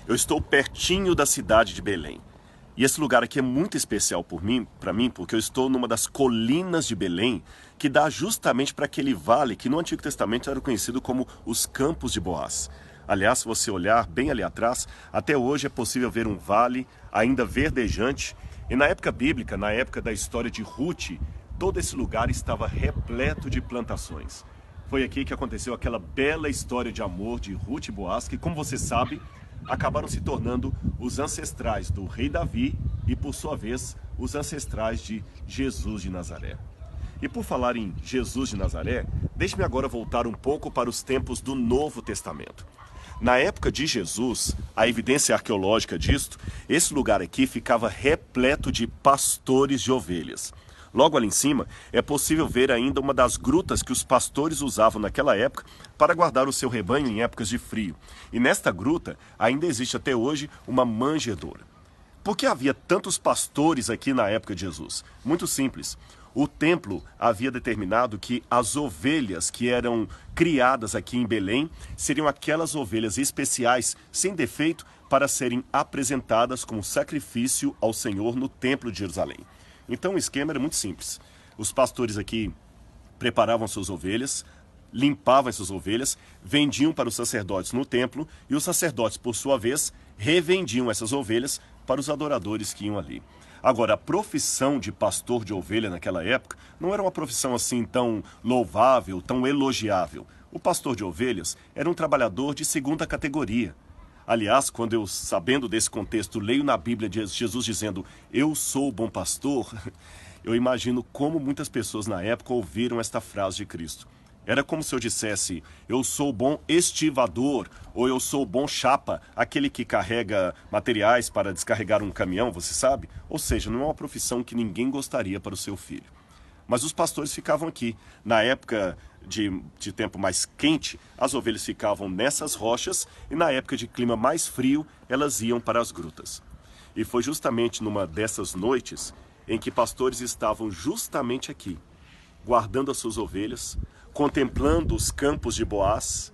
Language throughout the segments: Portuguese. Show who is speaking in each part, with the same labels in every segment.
Speaker 1: Eu estou pertinho da cidade de Belém. E esse lugar aqui é muito especial para mim, porque eu estou numa das colinas de Belém, que dá justamente para aquele vale que no Antigo Testamento era conhecido como os Campos de Boaz. Aliás, se você olhar bem ali atrás, até hoje é possível ver um vale ainda verdejante. E na época bíblica, na época da história de Ruth, todo esse lugar estava repleto de plantações. Foi aqui que aconteceu aquela bela história de amor de Ruth e Boaz, que, como você sabe, acabaram se tornando os ancestrais do rei Davi e, por sua vez, os ancestrais de Jesus de Nazaré. E por falar em Jesus de Nazaré, deixe-me agora voltar um pouco para os tempos do Novo Testamento. Na época de Jesus, a evidência arqueológica disto, esse lugar aqui ficava repleto de pastores de ovelhas. Logo ali em cima, é possível ver ainda uma das grutas que os pastores usavam naquela época para guardar o seu rebanho em épocas de frio. E nesta gruta ainda existe até hoje uma manjedoura. Por que havia tantos pastores aqui na época de Jesus? Muito simples. O templo havia determinado que as ovelhas que eram criadas aqui em Belém seriam aquelas ovelhas especiais, sem defeito, para serem apresentadas como sacrifício ao Senhor no templo de Jerusalém. Então o esquema era muito simples. Os pastores aqui preparavam suas ovelhas, limpavam essas ovelhas, vendiam para os sacerdotes no templo e os sacerdotes, por sua vez, revendiam essas ovelhas para os adoradores que iam ali. Agora, a profissão de pastor de ovelha naquela época não era uma profissão assim tão louvável, tão elogiável. O pastor de ovelhas era um trabalhador de segunda categoria. Aliás, quando eu, sabendo desse contexto, leio na Bíblia Jesus dizendo "Eu sou o bom pastor", eu imagino como muitas pessoas na época ouviram esta frase de Cristo. Era como se eu dissesse "Eu sou o bom estivador", ou "Eu sou o bom chapa", aquele que carrega materiais para descarregar um caminhão, você sabe? Ou seja, não é uma profissão que ninguém gostaria para o seu filho. Mas os pastores ficavam aqui. Na época de tempo mais quente, as ovelhas ficavam nessas rochas e na época de clima mais frio, elas iam para as grutas. E foi justamente numa dessas noites em que pastores estavam justamente aqui, guardando as suas ovelhas, contemplando os campos de Boaz,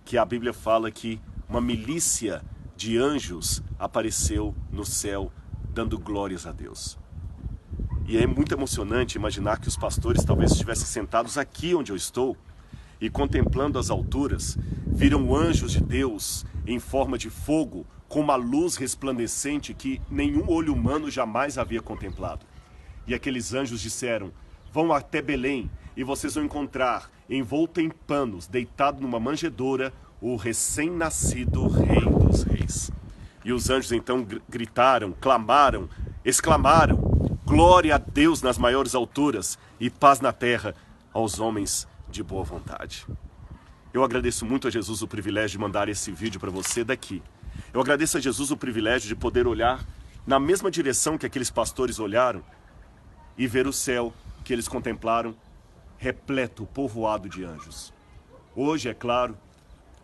Speaker 1: que a Bíblia fala que uma milícia de anjos apareceu no céu, dando glórias a Deus. E é muito emocionante imaginar que os pastores talvez estivessem sentados aqui onde eu estou e contemplando as alturas, viram anjos de Deus em forma de fogo, com uma luz resplandecente que nenhum olho humano jamais havia contemplado. E aqueles anjos disseram: "Vão até Belém e vocês vão encontrar, envolto em panos, deitado numa manjedoura, o recém-nascido Rei dos Reis." E os anjos então gritaram, clamaram, exclamaram: "Glória a Deus nas maiores alturas e paz na terra aos homens de boa vontade." Eu agradeço muito a Jesus o privilégio de mandar esse vídeo para você daqui. Eu agradeço a Jesus o privilégio de poder olhar na mesma direção que aqueles pastores olharam e ver o céu que eles contemplaram repleto, povoado de anjos. Hoje, é claro,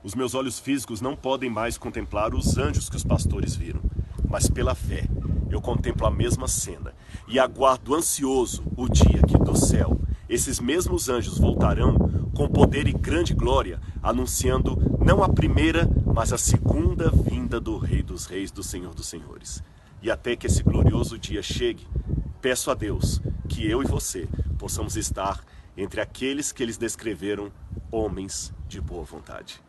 Speaker 1: os meus olhos físicos não podem mais contemplar os anjos que os pastores viram, mas pela fé eu contemplo a mesma cena e aguardo ansioso o dia que do céu esses mesmos anjos voltarão com poder e grande glória, anunciando não a primeira, mas a segunda vinda do Rei dos Reis, do Senhor dos Senhores. E até que esse glorioso dia chegue, peço a Deus que eu e você possamos estar entre aqueles que eles descreveram homens de boa vontade.